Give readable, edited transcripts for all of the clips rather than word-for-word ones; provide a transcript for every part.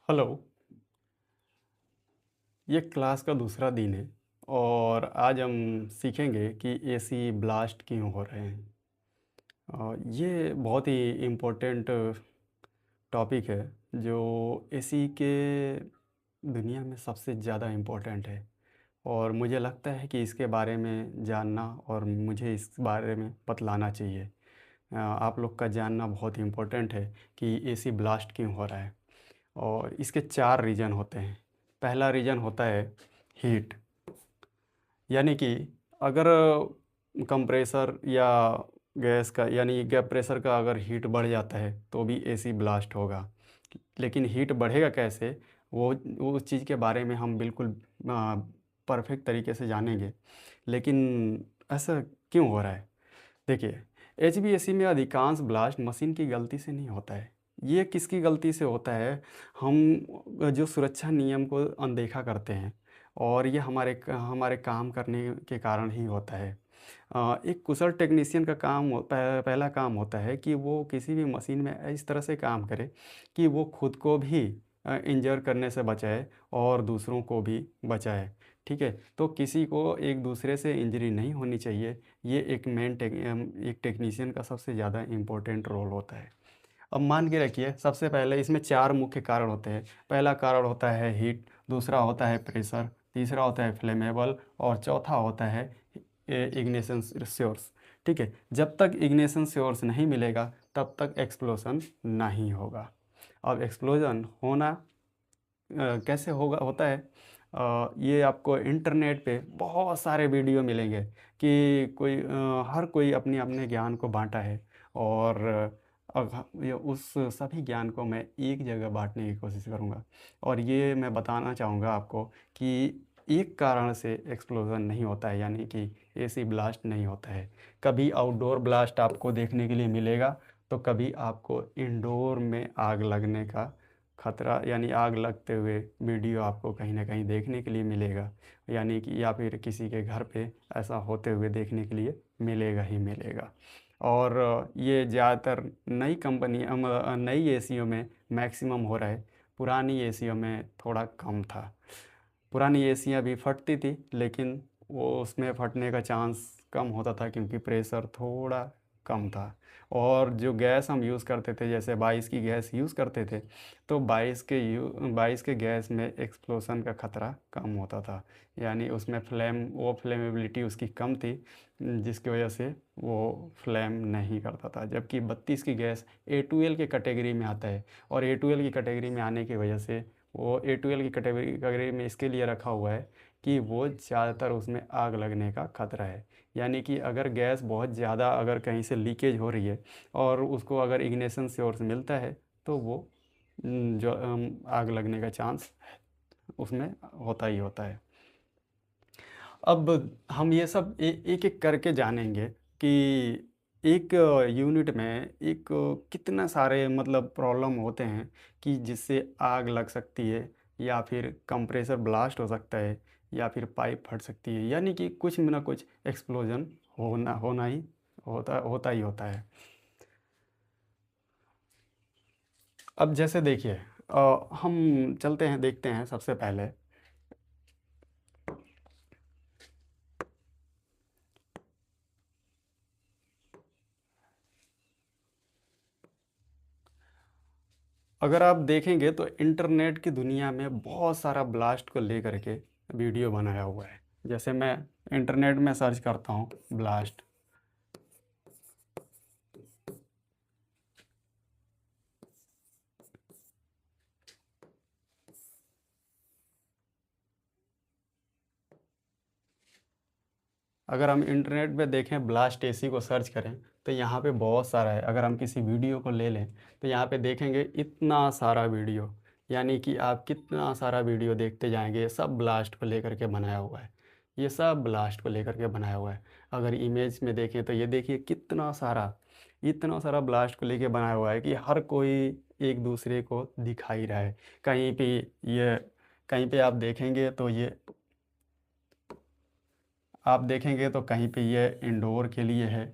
Hello. ये class का दूसरा दिन है और आज हम सीखेंगे कि एसी ब्लास्ट क्यों हो रहे हैं। ये बहुत ही इम्पोर्टेंट टॉपिक है जो एसी के दुनिया में सबसे ज़्यादा इम्पोर्टेंट है और मुझे लगता है कि इसके बारे में जानना और मुझे इस बारे में बतलाना चाहिए। आप लोग का जानना बहुत इम्पोर्टेंट है कि एसी ब्लास्ट क्यों हो रहा है और इसके 4 रीज़न होते हैं। पहला रीज़न होता है हीट, यानी कि अगर कंप्रेसर या गैस का यानी गैस प्रेशर का अगर हीट बढ़ जाता है तो भी एसी ब्लास्ट होगा। लेकिन हीट बढ़ेगा कैसे, वो उस चीज़ के बारे में हम बिल्कुल परफेक्ट तरीके से जानेंगे। लेकिन ऐसा क्यों हो रहा है? देखिए, एचवीएसी में अधिकांश ब्लास्ट मशीन की गलती से नहीं होता है। ये किसकी गलती से होता है? हम जो सुरक्षा नियम को अनदेखा करते हैं और ये हमारे काम करने के कारण ही होता है। एक कुशल टेक्नीशियन का पहला काम होता है कि वो किसी भी मशीन में इस तरह से काम करे कि वो खुद को भी इंजर करने से बचाए और दूसरों को भी बचाए। ठीक है? तो किसी को एक दूसरे से इंजरी नहीं होनी चाहिए। ये एक टेक्नीशियन का सबसे ज़्यादा इम्पोर्टेंट रोल होता है। अब मान के रखिए, सबसे पहले इसमें 4 मुख्य कारण होते हैं। पहला कारण होता है हीट, दूसरा होता है प्रेशर, तीसरा होता है फ्लेमेबल और चौथा होता है इग्निशन सोर्स। ठीक है? जब तक इग्निशन सोर्स नहीं मिलेगा तब तक एक्सप्लोजन नहीं होगा। अब एक्सप्लोजन कैसे होता है? ये आपको इंटरनेट पे बहुत सारे वीडियो मिलेंगे कि हर कोई अपने अपने ज्ञान को बांटा है और ये उस सभी ज्ञान को मैं एक जगह बांटने की कोशिश करूँगा और ये मैं बताना चाहूँगा आपको कि एक कारण से एक्सप्लोजन नहीं होता है, यानी कि एसी ब्लास्ट नहीं होता है। कभी आउटडोर ब्लास्ट आपको देखने के लिए मिलेगा तो कभी आपको इंडोर में आग लगने का खतरा यानी आग लगते हुए वीडियो आपको कहीं न कहीं देखने के लिए मिलेगा, यानी कि या फिर किसी के घर पे ऐसा होते हुए देखने के लिए मिलेगा ही मिलेगा। और ये ज़्यादातर नई एसियों में मैक्सिमम हो रहा है, पुरानी एसियों में थोड़ा कम था। पुरानी एसियाँ भी फटती थी लेकिन वो उसमें फटने का चांस कम होता था क्योंकि प्रेशर थोड़ा कम था। और जो गैस हम यूज़ करते थे, जैसे 22 की गैस यूज़ करते थे, तो 22 के गैस में एक्सप्लोजन का ख़तरा कम होता था, यानी उसमें फ्लेमेबिलिटी उसकी कम थी, जिसकी वजह से वो फ्लेम नहीं करता था। जबकि 32 की गैस A2L के कैटेगरी में आता है और A2L की कैटेगरी में आने की वजह से वो A2L की कैटेगरी में इसके लिए रखा हुआ है कि वो ज़्यादातर उसमें आग लगने का खतरा है। यानी कि अगर गैस बहुत ज़्यादा अगर कहीं से लीकेज हो रही है और उसको अगर इग्निशन सोर्स मिलता है तो वो आग लगने का चांस उसमें होता ही होता है। अब हम ये सब एक एक करके जानेंगे कि एक यूनिट में कितना सारे मतलब प्रॉब्लम होते हैं कि जिससे आग लग सकती है या फिर कंप्रेसर ब्लास्ट हो सकता है या फिर पाइप फट सकती है, यानी कि कुछ ना कुछ एक्सप्लोजन होना होना ही होता है। अब जैसे देखिए, हम चलते हैं देखते हैं सबसे पहले। अगर आप देखेंगे तो इंटरनेट की दुनिया में बहुत सारा ब्लास्ट को लेकर के वीडियो बनाया हुआ है। जैसे मैं इंटरनेट में सर्च करता हूँ ब्लास्ट, अगर हम इंटरनेट पे देखें ब्लास्ट एसी को सर्च करें तो यहाँ पे बहुत सारा है। अगर हम किसी वीडियो को ले लें तो यहाँ पे देखेंगे इतना सारा वीडियो, यानी कि आप कितना सारा वीडियो देखते जाएंगे, ये सब ब्लास्ट को लेकर के बनाया हुआ है। ये सब ब्लास्ट को लेकर के बनाया हुआ है। अगर इमेज में देखें तो ये देखिए इतना सारा ब्लास्ट को लेके बनाया हुआ है कि हर कोई एक दूसरे को दिखा ही रहा है। कहीं पे ये कहीं पे आप देखेंगे तो कहीं पे ये इंडोर के लिए है।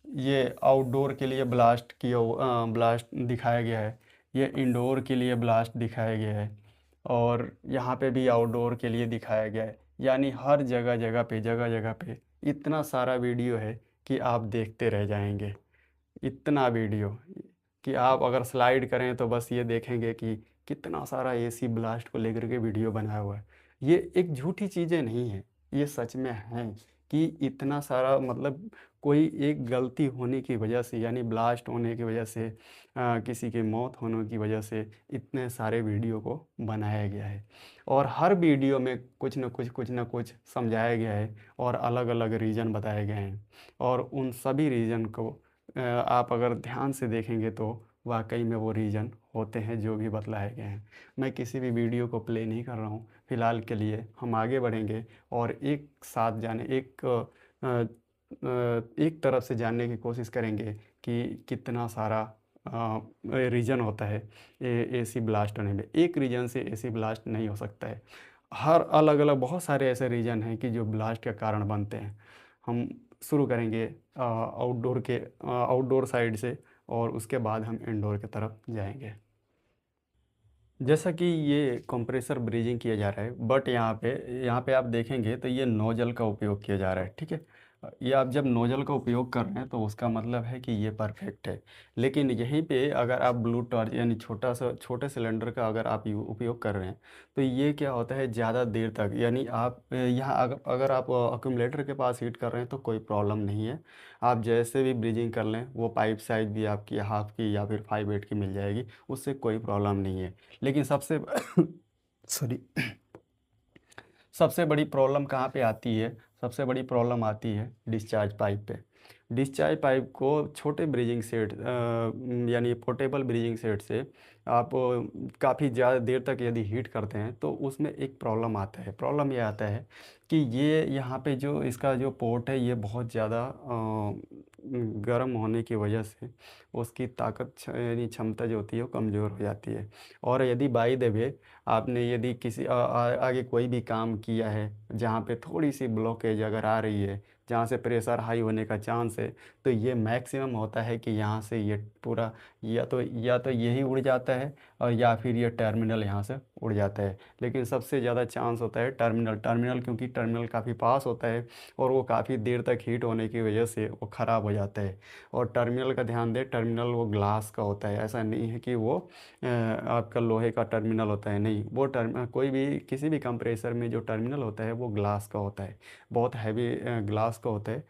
ये आउटडोर के लिए ब्लास्ट ब्लास्ट दिखाया गया है, ये इंडोर के लिए ब्लास्ट दिखाया गया है, और यहाँ पे भी आउटडोर के लिए दिखाया गया है। यानी हर जगह जगह पे इतना सारा वीडियो है कि आप देखते रह जाएंगे। इतना वीडियो कि आप अगर स्लाइड करें तो बस ये देखेंगे कि कितना सारा एसी ब्लास्ट को लेकर के वीडियो बनाया हुआ है। ये एक झूठी चीज़ें नहीं है, ये सच में है कि इतना सारा मतलब कोई एक गलती होने की वजह से, यानी ब्लास्ट होने की वजह से, किसी की मौत होने की वजह से इतने सारे वीडियो को बनाया गया है। और हर वीडियो में कुछ न कुछ समझाया गया है और अलग अलग रीज़न बताए गए हैं। और उन सभी रीज़न को आप अगर ध्यान से देखेंगे तो वाकई में वो रीज़न होते हैं जो भी बतलाए गए हैं। मैं किसी भी वीडियो को प्ले नहीं कर रहा हूँ फ़िलहाल के लिए। हम आगे बढ़ेंगे और एक साथ जाने एक तरफ से जानने की कोशिश करेंगे कि कितना सारा रीज़न होता है एसी ब्लास्ट होने में। एक रीज़न से एसी ब्लास्ट नहीं हो सकता है, हर अलग अलग बहुत सारे ऐसे रीज़न हैं कि जो ब्लास्ट का कारण बनते हैं। हम शुरू करेंगे आउटडोर साइड से, और उसके बाद हम इंडोर की तरफ जाएंगे। जैसा कि ये कंप्रेसर ब्रीजिंग किया जा रहा है, बट यहाँ पे आप देखेंगे तो ये नोजल का उपयोग किया जा रहा है, ठीक है। ये आप जब नोजल का उपयोग कर रहे हैं तो उसका मतलब है कि ये परफेक्ट है। लेकिन यहीं पे अगर आप ब्लू टॉर्च यानी छोटे सिलेंडर का अगर आप उपयोग कर रहे हैं तो ये क्या होता है, ज़्यादा देर तक, यानी आप यहाँ अगर आप अक्यूमुलेटर के पास हीट कर रहे हैं तो कोई प्रॉब्लम नहीं है। आप जैसे भी ब्रीजिंग कर लें, वो पाइप साइज भी आपकी हाफ की या फिर 5/8 की मिल जाएगी, उससे कोई प्रॉब्लम नहीं है। लेकिन सबसे सॉरी सबसे बड़ी प्रॉब्लम कहाँ पे आती है? सबसे बड़ी प्रॉब्लम आती है डिस्चार्ज पाइप पे। डिस्चार्ज पाइप को छोटे ब्रीजिंग सेट यानी पोर्टेबल ब्रीजिंग सेट से आप काफ़ी ज़्यादा देर तक यदि हीट करते हैं तो उसमें एक प्रॉब्लम आता है। प्रॉब्लम ये आता है कि ये यहाँ पे जो इसका जो पोर्ट है ये बहुत ज़्यादा गर्म होने की वजह से उसकी ताकत यानी क्षमता जो होती है वो कमज़ोर हो जाती है। और यदि बाय द वे आपने यदि किसी आगे कोई भी काम किया है जहाँ पे थोड़ी सी ब्लॉकेज अगर आ रही है, जहाँ से प्रेशर हाई होने का चांस है, तो ये मैक्सिमम होता है कि यहाँ से ये पूरा या तो यही उड़ जाता है, और या फिर ये टर्मिनल यहाँ से उड़ जाता है। लेकिन सबसे ज़्यादा चांस होता है टर्मिनल, क्योंकि टर्मिनल काफ़ी पास होता है और वो काफ़ी देर तक हीट होने की वजह से वो ख़राब हो जाता है। और टर्मिनल का ध्यान दें, टर्मिनल वो ग्लास का होता है, ऐसा नहीं है कि वो आपका लोहे का टर्मिनल होता है, नहीं। वो कोई भी किसी भी कंप्रेसर में जो टर्मिनल होता है वो ग्लास का होता है, बहुत हैवी ग्लास का होता है,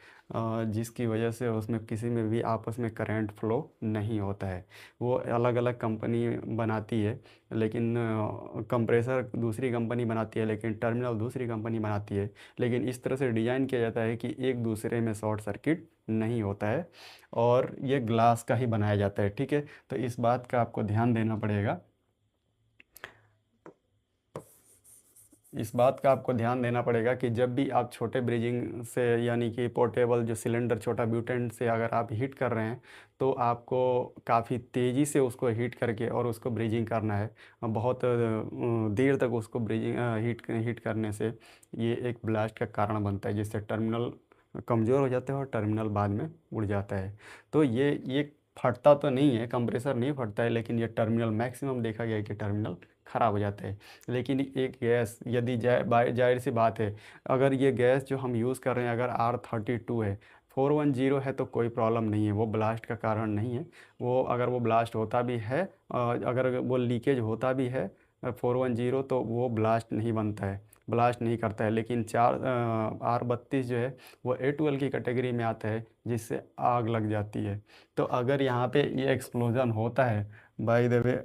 जिसकी वजह से उसमें किसी में भी आपस में करंट फ्लो नहीं होता है। वो अलग अलग कंपनी बनाती है, लेकिन कंप्रेसर दूसरी कंपनी बनाती है, लेकिन टर्मिनल दूसरी कंपनी बनाती है। लेकिन इस तरह से डिज़ाइन किया जाता है कि एक दूसरे में शॉर्ट सर्किट नहीं होता है, और ये ग्लास का ही बनाया जाता है, ठीक है। तो इस बात का आपको ध्यान देना पड़ेगा, इस बात का आपको ध्यान देना पड़ेगा कि जब भी आप छोटे ब्रीजिंग से, यानी कि पोर्टेबल जो सिलेंडर छोटा ब्यूटेन से अगर आप हीट कर रहे हैं तो आपको काफ़ी तेज़ी से उसको हीट करके और उसको ब्रीजिंग करना है। बहुत देर तक उसको ब्रीजिंग हीट करने से ये एक ब्लास्ट का कारण बनता है, जिससे टर्मिनल कमज़ोर हो जाते हैं और टर्मिनल बाद में उड़ जाता है। तो ये फटता तो नहीं है, कंप्रेसर नहीं फटता है, लेकिन ये टर्मिनल मैक्सिमम देखा गया है कि टर्मिनल ख़राब हो जाता है। लेकिन एक गैस यदि जाहिर सी बात है, अगर ये गैस जो हम यूज़ कर रहे हैं अगर R32 है, 410 है, तो कोई प्रॉब्लम नहीं है, वो ब्लास्ट का कारण नहीं है। वो अगर वो ब्लास्ट होता भी है, अगर वो लीकेज होता भी है 410, तो वो ब्लास्ट नहीं बनता है, ब्लास्ट नहीं करता है। लेकिन R32 जो है वो A12 की कैटेगरी में आता है, जिससे आग लग जाती है। तो अगर यहाँ पे ये एक्सप्लोज़न होता है, बाय द वे,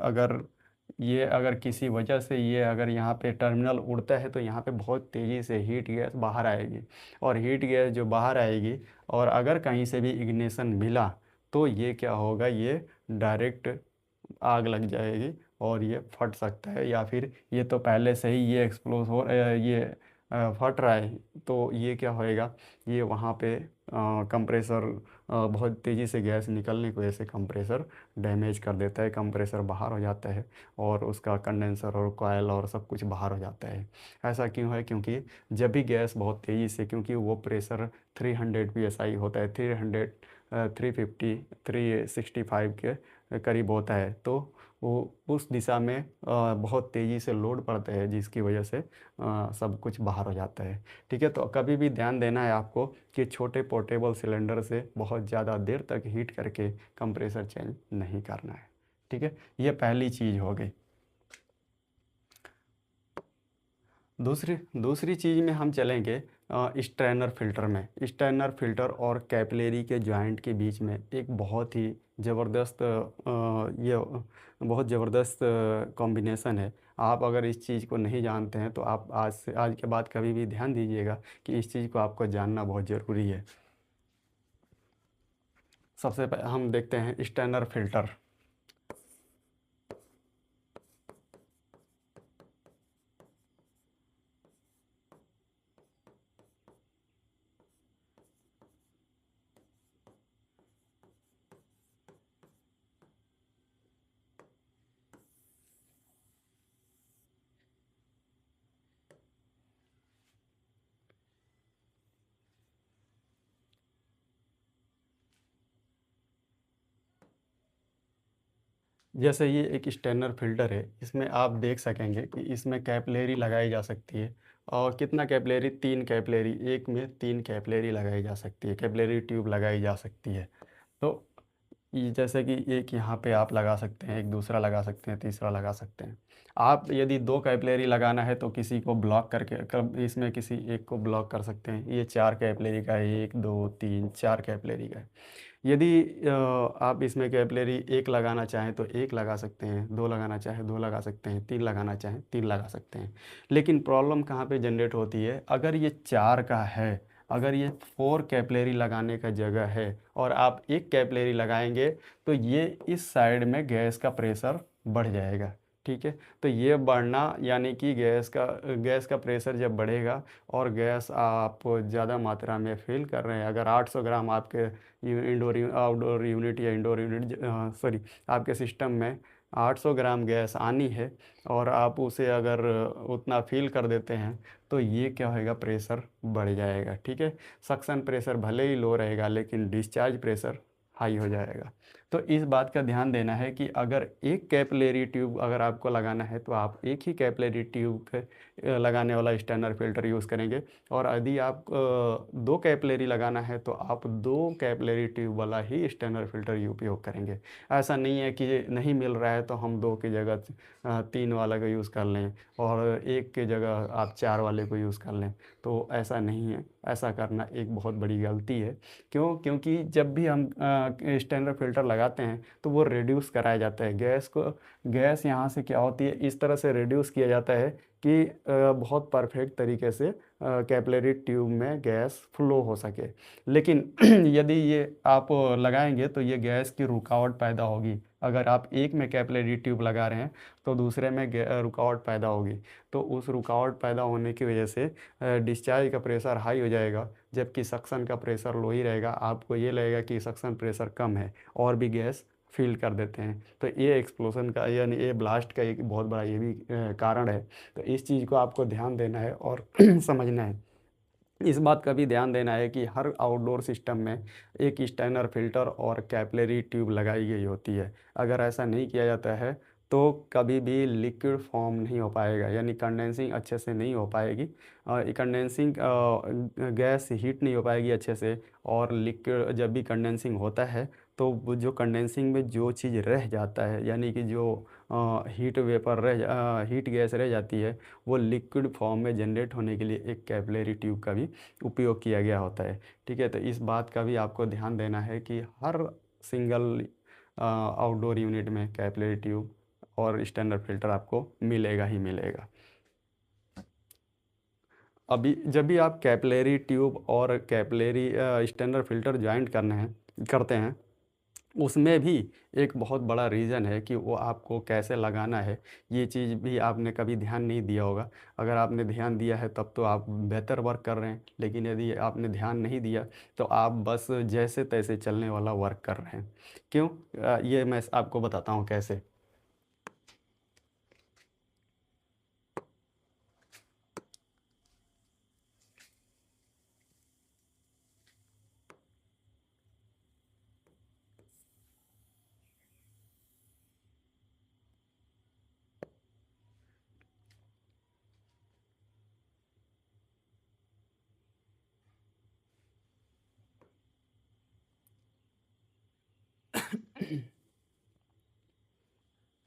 अगर किसी वजह से ये अगर यहाँ पे टर्मिनल उड़ता है तो यहाँ पे बहुत तेज़ी से हीट गैस बाहर आएगी, और हीट गैस जो बाहर आएगी, और अगर कहीं से भी इग्निशन मिला तो ये क्या होगा, ये डायरेक्ट आग लग जाएगी और ये फट सकता है। या फिर ये तो पहले से ही ये फट रहा है, तो ये क्या होएगा, ये वहाँ पे कंप्रेसर बहुत तेज़ी से गैस निकलने की वजह से कंप्रेसर डैमेज कर देता है, कंप्रेसर बाहर हो जाता है, और उसका कंडेंसर और कॉयल और सब कुछ बाहर हो जाता है। ऐसा क्यों है? क्योंकि जब भी गैस बहुत तेज़ी से, क्योंकि वो प्रेशर 300 psi होता है, 300 350 365 के करीब होता है, तो वो उस दिशा में बहुत तेज़ी से लोड पड़ता है, जिसकी वजह से सब कुछ बाहर हो जाता है। ठीक है, तो कभी भी ध्यान देना है आपको कि छोटे पोर्टेबल सिलेंडर से बहुत ज़्यादा देर तक हीट करके कंप्रेसर चेंज नहीं करना है। ठीक है, ये पहली चीज़ हो गई। दूसरी दूसरी चीज़ में हम चलेंगे स्ट्रेनर फ़िल्टर में। स्ट्रेनर फ़िल्टर और कैपिलरी के जॉइंट के बीच में एक बहुत ही ज़बरदस्त ये बहुत ज़बरदस्त कॉम्बिनेशन है। आप अगर इस चीज़ को नहीं जानते हैं तो आप आज के बाद कभी भी ध्यान दीजिएगा कि इस चीज़ को आपको जानना बहुत ज़रूरी है। सबसे पहले हम देखते हैं स्ट्रेनर फ़िल्टर। जैसे ये एक स्टेनर फ़िल्टर है, इसमें आप देख सकेंगे कि इसमें कैपिलरी लगाई जा सकती है। और कितना कैपिलरी, 3 कैपिलरी, एक में 3 कैपिलरी लगाई जा सकती है, कैपिलरी ट्यूब लगाई जा सकती है। तो ये जैसे कि एक यहाँ पे आप लगा सकते हैं, एक दूसरा लगा सकते हैं, तीसरा लगा सकते हैं। आप यदि 2 कैपिलरी लगाना है तो किसी को ब्लॉक करके इसमें किसी एक को ब्लॉक कर सकते हैं। ये 4 कैपिलरी का है, 1 2 3 4 कैपिलरी का है। यदि आप इसमें कैपिलरी एक लगाना चाहें तो एक लगा सकते हैं, दो लगाना चाहें दो लगा सकते हैं, तीन लगाना चाहें तीन लगा सकते हैं। लेकिन प्रॉब्लम कहाँ पे जनरेट होती है, अगर ये चार का है, अगर ये 4 कैपिलरी लगाने का जगह है और आप एक कैपिलरी लगाएंगे तो ये इस साइड में गैस का प्रेशर बढ़ जाएगा। ठीक है, तो ये बढ़ना यानी कि गैस का प्रेशर जब बढ़ेगा और गैस आप ज़्यादा मात्रा में फिल कर रहे हैं, अगर 800 ग्राम आपके आउटडोर यूनिट या इंडोर यूनिट सॉरी आपके सिस्टम में 800 ग्राम गैस आनी है और आप उसे अगर उतना फिल कर देते हैं तो ये क्या होएगा, प्रेशर बढ़ जाएगा। ठीक है, सक्शन प्रेशर भले ही लो रहेगा लेकिन डिस्चार्ज प्रेशर हाई हो जाएगा। तो इस बात का ध्यान देना है कि अगर एक कैपिलरी ट्यूब अगर आपको लगाना है तो आप एक ही कैपिलरी ट्यूब पे लगाने वाला स्टैंडर्ड फिल्टर यूज़ करेंगे। और यदि आप 2 कैपिलरी लगाना है तो आप 2 कैपिलरी ट्यूब वाला ही स्टैंडर्ड फिल्टर उपयोग करेंगे। ऐसा नहीं है कि नहीं मिल रहा है तो हम 2 की जगह 3 वाला का यूज़ कर लें और एक की जगह आप 4 वाले को यूज़ कर लें, तो ऐसा नहीं है। ऐसा करना एक बहुत बड़ी गलती है। क्योंकि जब भी हम स्टैंडर्ड फ़िल्टर लगाते हैं तो वो रिड्यूस कराया जाता है गैस यहाँ से क्या होती है, इस तरह से रिड्यूस किया जाता है कि बहुत परफेक्ट तरीके से कैपिलरी ट्यूब में गैस फ्लो हो सके। लेकिन यदि ये आप लगाएंगे तो ये गैस की रुकावट पैदा होगी। अगर आप एक में कैपिलरी ट्यूब लगा रहे हैं तो दूसरे में रुकावट पैदा होगी, तो उस रुकावट पैदा होने की वजह से डिस्चार्ज का प्रेशर हाई हो जाएगा, जबकि सक्शन का प्रेशर लो ही रहेगा। आपको ये लगेगा कि सक्शन प्रेशर कम है और भी गैस फिल कर देते हैं। तो ये एक्सप्लोजन का यानी ये ब्लास्ट का एक बहुत बड़ा ये भी कारण है। तो इस चीज़ को आपको ध्यान देना है और समझना है। इस बात का भी ध्यान देना है कि हर आउटडोर सिस्टम में एक स्टैनर फिल्टर और कैपिलरी ट्यूब लगाई गई होती है। अगर ऐसा नहीं किया जाता है तो कभी भी लिक्विड फॉर्म नहीं हो पाएगा, यानी कंडेंसिंग अच्छे से नहीं हो पाएगी। कंडेंसिंग गैस हीट नहीं हो पाएगी अच्छे से। और लिक्विड जब भी कंडेंसिंग होता है तो वो जो कंडेंसिंग में जो चीज़ रह जाता है, यानी कि जो हीट गैस रह जाती है, वो लिक्विड फॉर्म में जनरेट होने के लिए एक कैपिलरी ट्यूब का भी उपयोग किया गया होता है। ठीक है, तो इस बात का भी आपको ध्यान देना है कि हर सिंगल आउटडोर यूनिट में कैपिलरी ट्यूब और स्टैंडर्ड फिल्टर आपको मिलेगा ही मिलेगा। अभी जब भी आप कैपिलरी ट्यूब और कैपिलरी स्टैंडर्ड फिल्टर ज्वाइंट करते हैं, उसमें भी एक बहुत बड़ा रीज़न है कि वो आपको कैसे लगाना है। ये चीज़ भी आपने कभी ध्यान नहीं दिया होगा। अगर आपने ध्यान दिया है तब तो आप बेहतर वर्क कर रहे हैं, लेकिन यदि आपने ध्यान नहीं दिया तो आप बस जैसे तैसे चलने वाला वर्क कर रहे हैं। क्यों? ये मैं आपको बताता हूँ कैसे।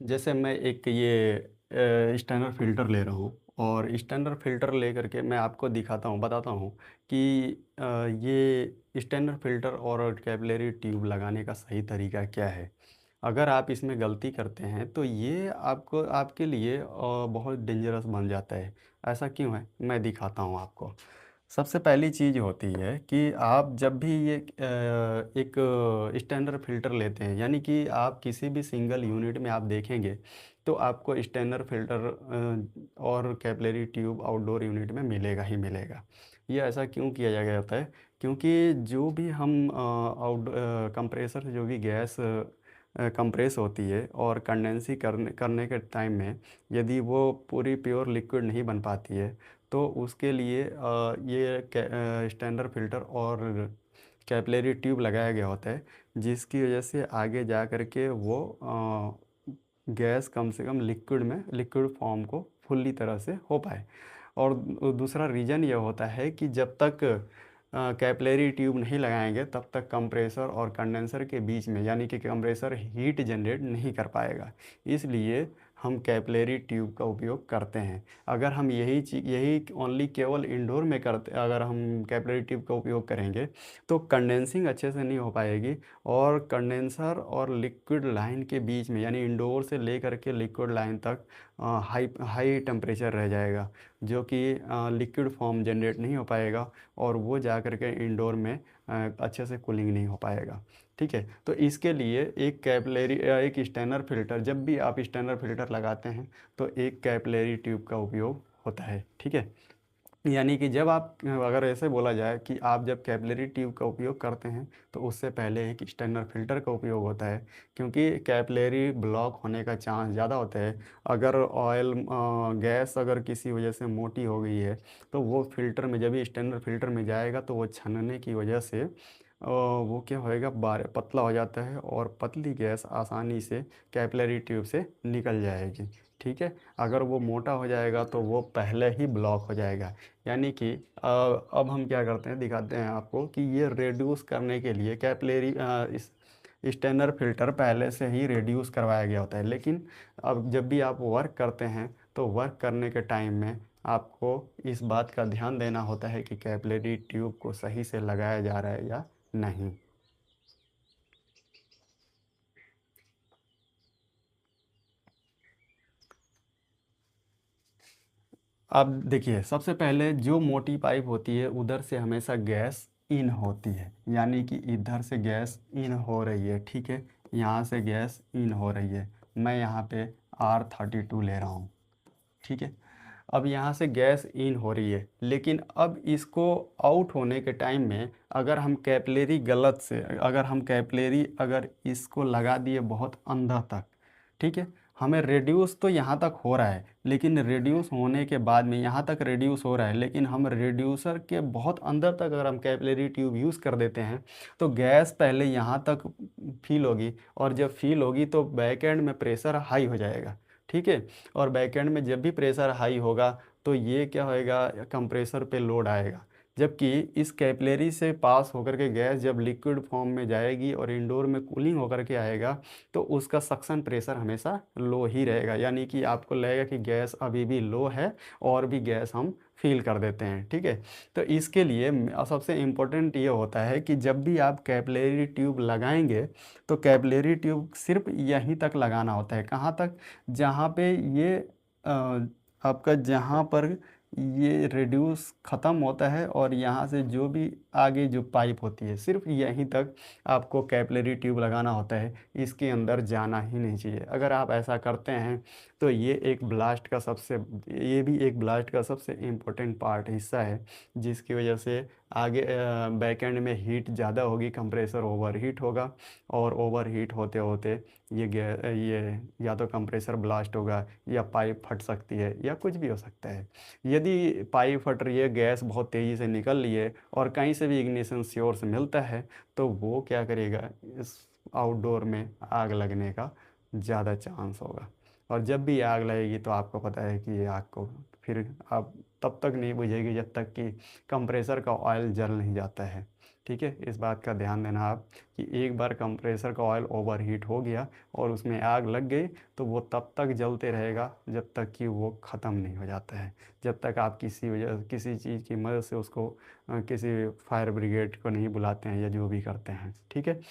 जैसे मैं एक ये स्टैनर फ़िल्टर ले रहा हूँ और स्टैनर फ़िल्टर ले करके मैं आपको दिखाता हूँ, बताता हूँ कि ये स्टैनर फ़िल्टर और कैपिलरी ट्यूब लगाने का सही तरीका क्या है। अगर आप इसमें गलती करते हैं तो ये आपको आपके लिए बहुत डेंजरस बन जाता है। ऐसा क्यों है? मैं दिखाता हूँ आपको। सबसे पहली चीज़ होती है कि आप जब भी ये एक स्टैंडर्ड फ़िल्टर लेते हैं, यानी कि आप किसी भी सिंगल यूनिट में आप देखेंगे तो आपको स्टैंडर्ड फ़िल्टर और कैपिलरी ट्यूब आउटडोर यूनिट में मिलेगा ही मिलेगा। ये ऐसा क्यों किया जाता है? क्योंकि जो भी हम कंप्रेसर से जो भी गैस कंप्रेस होती है और कंडेंसी करने करने के टाइम में यदि वो पूरी प्योर लिक्विड नहीं बन पाती है, तो उसके लिए ये स्टैंडर्ड फ़िल्टर और कैपिलरी ट्यूब लगाया गया होता है, जिसकी वजह से आगे जा कर के वो गैस कम से कम लिक्विड फॉर्म को फुल्ली तरह से हो पाए। और दूसरा रीज़न ये होता है कि जब तक कैपिलरी ट्यूब नहीं लगाएंगे तब तक कंप्रेसर और कंडेंसर के बीच में, यानी कि कंप्रेसर हीट जनरेट नहीं कर पाएगा। इसलिए हम कैपिलरी ट्यूब का उपयोग करते हैं। अगर हम यही ओनली केवल इंडोर में करते, अगर हम कैपिलरी ट्यूब का उपयोग करेंगे तो कंडेंसिंग अच्छे से नहीं हो पाएगी और कंडेंसर और लिक्विड लाइन के बीच में, यानी इंडोर से लेकर के लिक्विड लाइन तक हाई हाई टेम्परेचर रह जाएगा, जो कि लिक्विड फॉर्म जनरेट नहीं हो पाएगा और वो जा कर के इंडोर में अच्छे से कूलिंग नहीं हो पाएगा। ठीक है, तो इसके लिए एक स्टैनर फ़िल्टर, जब भी आप स्टैनर फ़िल्टर लगाते हैं तो एक कैपिलरी ट्यूब का उपयोग होता है। ठीक है, यानी कि जब आप, अगर ऐसे बोला जाए कि आप जब कैपिलरी ट्यूब का उपयोग करते हैं तो उससे पहले एक स्टैनर फ़िल्टर का उपयोग होता है, क्योंकि कैपिलरी ब्लॉक होने का चांस ज़्यादा होता है। अगर गैस अगर किसी वजह से मोटी हो गई है तो वो फ़िल्टर में, जब भी स्टैनर फ़िल्टर में जाएगा तो वो छनने की वजह से वो क्या होएगा, बार पतला हो जाता है और पतली गैस आसानी से कैपिलरी ट्यूब से निकल जाएगी। ठीक है, अगर वो मोटा हो जाएगा तो वो पहले ही ब्लॉक हो जाएगा। यानी कि अब हम क्या करते हैं, दिखाते हैं आपको कि ये रिड्यूस करने के लिए इस स्टैनर फ़िल्टर पहले से ही रिड्यूस करवाया गया होता है। लेकिन अब जब भी आप वर्क करते हैं तो वर्क करने के टाइम में आपको इस बात का ध्यान देना होता है कि कैपिलरी ट्यूब को सही से लगाया जा रहा है या नहीं। अब देखिए, सबसे पहले जो मोटी पाइप होती है उधर से हमेशा गैस इन होती है, यानी कि इधर से गैस इन हो रही है। ठीक है, यहाँ से गैस इन हो रही है। मैं यहाँ पे R32 ले रहा हूँ। ठीक है, अब यहाँ से गैस इन हो रही है, लेकिन अब इसको आउट होने के टाइम में अगर हम कैपिलरी अगर इसको लगा दिए बहुत अंदर तक, ठीक है, हमें रेड्यूस तो यहाँ तक हो रहा है, लेकिन रेड्यूस होने के बाद में यहाँ तक रेड्यूस हो रहा है, लेकिन हम रेड्यूसर के बहुत अंदर तक अगर हम कैपिलरी ट्यूब यूज़ कर देते हैं तो गैस पहले यहाँ तक फील होगी, और जब फील होगी तो बैक एंड में प्रेशर हाई हो जाएगा। ठीक है, और बैकएंड में जब भी प्रेशर हाई होगा तो ये क्या होएगा, कंप्रेसर पे लोड आएगा, जबकि इस कैपिलरी से पास होकर के गैस जब लिक्विड फॉर्म में जाएगी और इंडोर में कूलिंग होकर के आएगा तो उसका सक्शन प्रेशर हमेशा लो ही रहेगा, यानी कि आपको लगेगा कि गैस अभी भी लो है और भी गैस हम फील कर देते हैं। ठीक है, तो इसके लिए सबसे इम्पोर्टेंट ये होता है कि जब भी आप कैपिलरी ट्यूब लगाएंगे तो कैपिलरी ट्यूब सिर्फ यहीं तक लगाना होता है। कहाँ तक? जहाँ पे ये आपका जहाँ पर ये रेड्यूस ख़त्म होता है और यहाँ से जो भी आगे जो पाइप होती है सिर्फ यहीं तक आपको कैपिलरी ट्यूब लगाना होता है, इसके अंदर जाना ही नहीं चाहिए। अगर आप ऐसा करते हैं तो ये भी एक ब्लास्ट का सबसे इम्पोर्टेंट पार्ट हिस्सा है, जिसकी वजह से आगे बैक एंड में हीट ज़्यादा होगी, कंप्रेसर ओवर हीट होगा और ओवर हीट होते होते ये या तो कंप्रेसर ब्लास्ट होगा या पाइप फट सकती है या कुछ भी हो सकता है। यदि पाइप फट रही है, गैस बहुत तेज़ी से निकल रही है और कहीं से भी इग्निशन सोर्स मिलता है तो वो क्या करेगा, इस आउटडोर में आग लगने का ज़्यादा चांस होगा। और जब भी आग लगेगी तो आपको पता है कि ये आग को फिर आप तब तक नहीं बुझेगी जब तक कि कंप्रेसर का ऑयल जल नहीं जाता है। ठीक है, इस बात का ध्यान देना आप कि एक बार कंप्रेसर का ऑयल ओवर हीट हो गया और उसमें आग लग गई तो वो तब तक जलते रहेगा जब तक कि वो ख़त्म नहीं हो जाता है, जब तक आप किसी चीज़ की मदद से उसको किसी फायर ब्रिगेड को नहीं बुलाते हैं या जो भी करते हैं। ठीक है,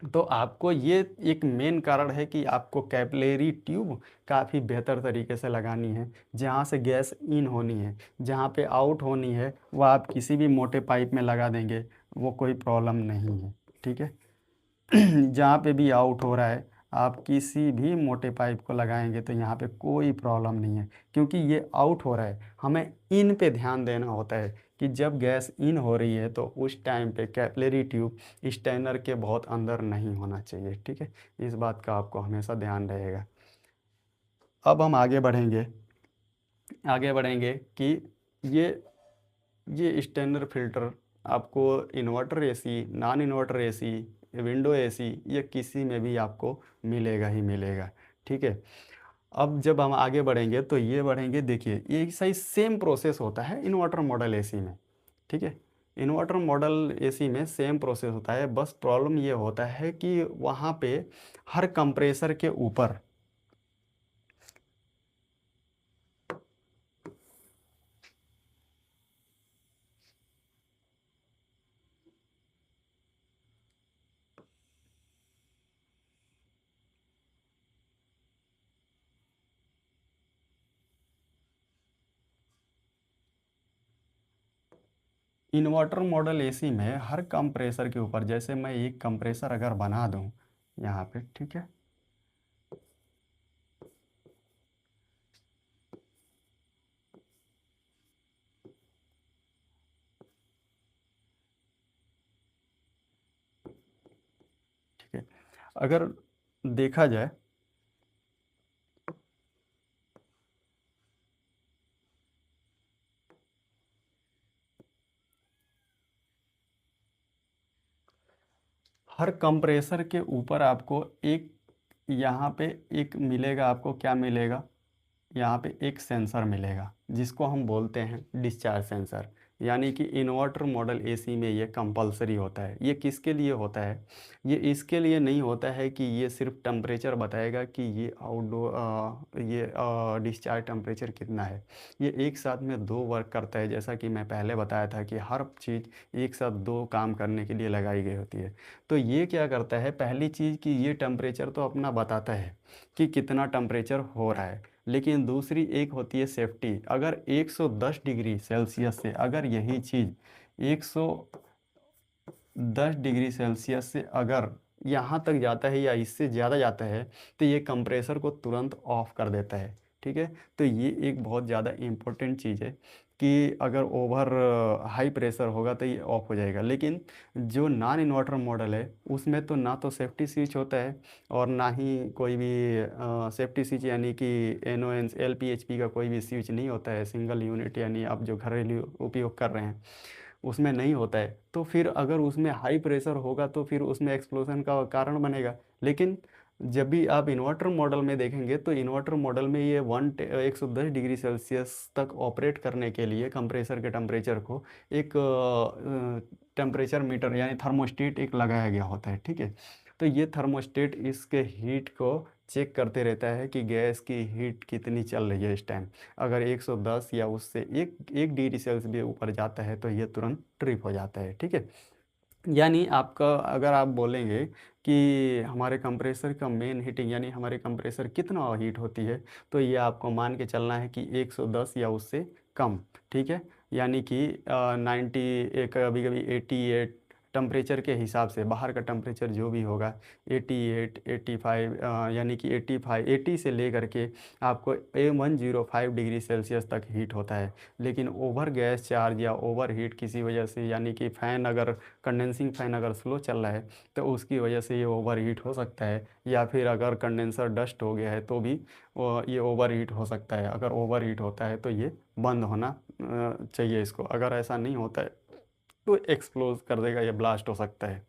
तो आपको ये एक मेन कारण है कि आपको कैपिलरी ट्यूब काफ़ी बेहतर तरीके से लगानी है। जहाँ से गैस इन होनी है, जहाँ पे आउट होनी है वो आप किसी भी मोटे पाइप में लगा देंगे, वो कोई प्रॉब्लम नहीं है। ठीक है, जहाँ पे भी आउट हो रहा है आप किसी भी मोटे पाइप को लगाएंगे तो यहाँ पे कोई प्रॉब्लम नहीं है, क्योंकि ये आउट हो रहा है। हमें इन पे ध्यान देना होता है कि जब गैस इन हो रही है तो उस टाइम पे कैपिलरी ट्यूब स्टेनर के बहुत अंदर नहीं होना चाहिए। ठीक है, इस बात का आपको हमेशा ध्यान रहेगा। अब हम आगे बढ़ेंगे कि ये ये स्टेनर फिल्टर आपको inverter AC, non inverter AC, window AC, ये किसी में भी आपको मिलेगा ही मिलेगा। ठीक है, अब जब हम आगे बढ़ेंगे तो ये बढ़ेंगे, देखिए ये सही सेम प्रोसेस होता है इन्वर्टर मॉडल एसी में। ठीक है, इन्वर्टर मॉडल एसी में सेम प्रोसेस होता है, बस प्रॉब्लम ये होता है कि वहाँ पे हर कंप्रेसर के ऊपर इन्वर्टर मॉडल एसी में हर कंप्रेसर के ऊपर, जैसे मैं एक कंप्रेसर अगर बना दूं यहाँ पे, ठीक है, ठीक है, अगर देखा जाए हर कंप्रेसर के ऊपर आपको एक, यहाँ पे एक मिलेगा, आपको क्या मिलेगा, यहाँ पे एक सेंसर मिलेगा जिसको हम बोलते हैं डिस्चार्ज सेंसर। यानी कि इन्वर्टर मॉडल एसी में ये कंपलसरी होता है। ये किसके लिए होता है, ये इसके लिए नहीं होता है कि ये सिर्फ टेम्परेचर बताएगा कि ये आउटडोर ये डिस्चार्ज टेम्परेचर कितना है। ये एक साथ में दो वर्क करता है, जैसा कि मैं पहले बताया था कि हर चीज़ एक साथ दो काम करने के लिए लगाई गई होती है। तो ये क्या करता है, पहली चीज़ कि ये टेम्परेचर तो अपना बताता है कि कितना टेम्परेचर हो रहा है, लेकिन दूसरी एक होती है सेफ्टी। अगर 110 डिग्री सेल्सियस से अगर यही चीज़ 110 डिग्री सेल्सियस से अगर यहाँ तक जाता है या इससे ज़्यादा जाता है तो ये कंप्रेसर को तुरंत ऑफ कर देता है। ठीक है, तो ये एक बहुत ज़्यादा इम्पोर्टेंट चीज़ है कि अगर ओवर हाई प्रेशर होगा तो ये ऑफ हो जाएगा। लेकिन जो नॉन इन्वर्टर मॉडल है उसमें तो ना तो सेफ्टी स्विच होता है और ना ही कोई भी सेफ्टी स्विच, यानी कि NON LPHP का कोई भी स्विच नहीं होता है। सिंगल यूनिट यानी आप जो घरेलू उपयोग कर रहे हैं उसमें नहीं होता है। तो फिर अगर उसमें हाई प्रेशर होगा तो फिर उसमें एक्सप्लोजन का कारण बनेगा। लेकिन जब भी आप इन्वर्टर मॉडल में देखेंगे तो इन्वर्टर मॉडल में ये 110 डिग्री सेल्सियस तक ऑपरेट करने के लिए कंप्रेसर के टेम्परेचर को एक टेम्परेचर मीटर यानी थर्मोस्टेट एक लगाया गया होता है। ठीक है, तो ये थर्मोस्टेट इसके हीट को चेक करते रहता है कि गैस की हीट कितनी चल रही है इस टाइम। अगर 110 या उससे एक डिग्री सेल्सियस भी ऊपर जाता है तो ये तुरंत ट्रिप हो जाता है। ठीक है, यानी आपका अगर आप बोलेंगे कि हमारे कंप्रेसर का मेन हीटिंग यानी हमारे कंप्रेसर कितना हीट होती है, तो ये आपको मान के चलना है कि 110 या उससे कम। ठीक है, यानी कि 90, कभी कभी 88 टेम्परेचर के हिसाब से, बाहर का टेम्परेचर जो भी होगा 88 85, यानी कि 85 80 से लेकर के आपको 105 डिग्री सेल्सियस तक हीट होता है। लेकिन ओवर गैस चार्ज या ओवर हीट किसी वजह से, यानी कि फ़ैन अगर कंडेंसिंग फ़ैन अगर स्लो चल रहा है तो उसकी वजह से ये ओवर हीट हो सकता है, या फिर अगर कंडेंसर डस्ट हो गया है तो भी ये ओवर हीट हो सकता है। अगर ओवर हीट होता है तो ये बंद होना चाहिए इसको। अगर ऐसा नहीं होता है तो एक्सप्लोज कर देगा या ब्लास्ट हो सकता है।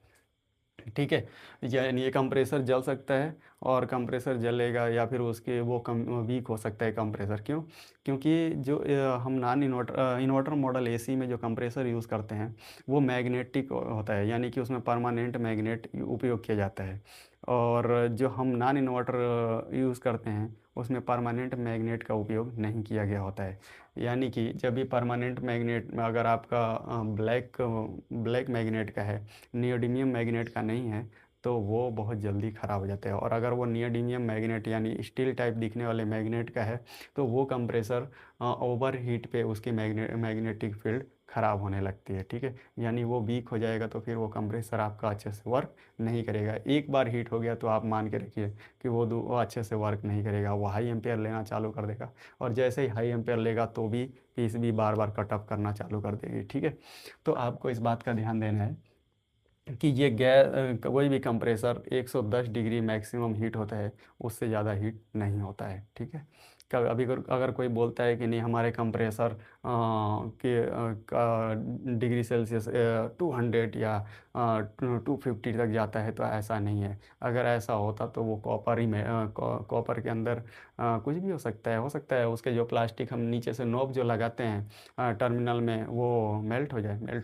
ठीक है। यानी ये कंप्रेसर जल सकता है, और कंप्रेसर जलेगा या फिर उसके वो कम वीक हो सकता है कंप्रेसर। क्यों? क्योंकि जो हम non inverter inverter model AC में जो कंप्रेसर यूज़ करते हैं वो मैग्नेटिक होता है, यानी कि उसमें परमानेंट मैग्नेट उपयोग किया जाता है। और जो हम नॉन इन्वर्टर यूज़ करते हैं उसमें परमानेंट मैग्नेट का उपयोग नहीं किया गया होता है। यानी कि जब भी परमानेंट मैग्नेट में अगर आपका ब्लैक ब्लैक मैग्नेट का है, नियोडिमियम मैग्नेट का नहीं है, तो वो बहुत जल्दी ख़राब हो जाता है। और अगर वो नियोडिमियम मैग्नेट यानी स्टील टाइप दिखने वाले मैग्नेट का है, तो वो कंप्रेसर ओवर हीट पे उसकी मैग्नेटिक फील्ड ख़राब होने लगती है। ठीक है, यानी वो वीक हो जाएगा, तो फिर वो कंप्रेसर आपका अच्छे से वर्क नहीं करेगा। एक बार हीट हो गया तो आप मान के रखिए कि वो अच्छे से वर्क नहीं करेगा, वो हाई एम्पेयर लेना चालू कर देगा, और जैसे ही हाई एम्पेयर लेगा तो भी पीसीबी बार बार कट ऑफ करना चालू कर देगी। ठीक है, तो आपको इस बात का ध्यान देना है कि ये कोई भी कंप्रेसर 110 डिग्री मैक्सिमम हीट होता है, उससे ज़्यादा हीट नहीं होता है। ठीक है, कभी अभी अगर कोई बोलता है कि नहीं हमारे कंप्रेसर के का डिग्री सेल्सियस 200 या 250 तक जाता है, तो ऐसा नहीं है। अगर ऐसा होता तो वो कॉपर ही में कॉपर के अंदर कुछ भी हो सकता है उसके जो प्लास्टिक हम नीचे से नोब जो लगाते हैं टर्मिनल में, वो मेल्ट